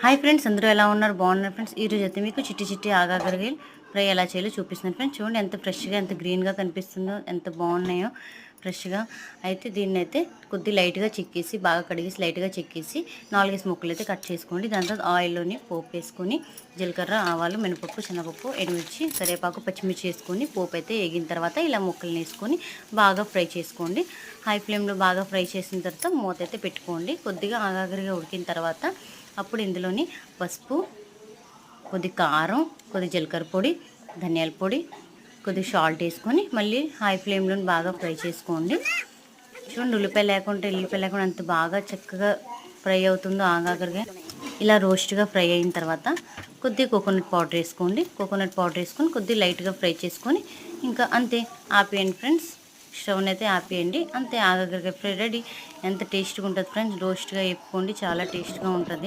Hi friends, అందరూ ఎలా ఉన్నారు? బాగున్నారు ఫ్రెండ్స్. ఈరోజు అయితే మీకు చిట్టి చిట్టి ఆగాకరకాయలు ఫ్రై ఎలా చేయాలో చూపిస్తున్నాను ఫ్రెండ్స్. చూడండి ఎంత ఫ్రెష్గా, ఎంత గ్రీన్గా కనిపిస్తుందో, ఎంత బాగున్నాయో ఫ్రెష్గా. అయితే దీన్ని అయితే కొద్ది లైట్గా చెక్కేసి, బాగా కడిగేసి లైట్గా చెక్కేసి 4 ముక్కలు అయితే కట్ చేసుకోండి. దాని తర్వాత ఆయిల్లోని పోపు వేసుకొని జీలకర్ర, ఆవాలు, మినపప్పు, శనగపప్పు, ఎండుమిర్చి, కరివేపాకు, పచ్చిమిర్చి వేసుకొని పోపు అయితే వేగిన తర్వాత ఇలా ముక్కల్ని వేసుకొని బాగా ఫ్రై చేసుకోండి. హై ఫ్లేమ్లో బాగా ఫ్రై చేసిన తర్వాత మూత అయితే పెట్టుకోండి. కొద్దిగా ఆగాకరగా ఉడికిన తర్వాత అప్పుడు ఇందులోని పసుపు, కొద్ది కారం, కొద్ది జీలకర్ర పొడి, ధనియాల పొడి, కొద్ది సాల్ట్ వేసుకొని మళ్ళీ హై ఫ్లేమ్లో బాగా ఫ్రై చేసుకోండి. చూడండి, ఉల్లిపాయ లేకుండా అంత బాగా చక్కగా ఫ్రై అవుతుందో ఆగాకరగా. ఇలా రోస్ట్గా ఫ్రై అయిన తర్వాత కొద్దిగా కోకోనట్ పౌడర్ వేసుకోండి. కోకోనట్ పౌడర్ వేసుకొని కొద్దిగా లైట్గా ఫ్రై చేసుకొని ఇంకా అంతే ఆపేయండి ఫ్రెండ్స్. స్టవ్ని అయితే ఆపేయండి. అంతే, ఆగాకరకాయ ఫ్రై రెడీ. ఎంత టేస్ట్గా ఉంటుంది ఫ్రెండ్స్. రోస్ట్గా వేపుకోండి, చాలా టేస్ట్గా ఉంటుంది.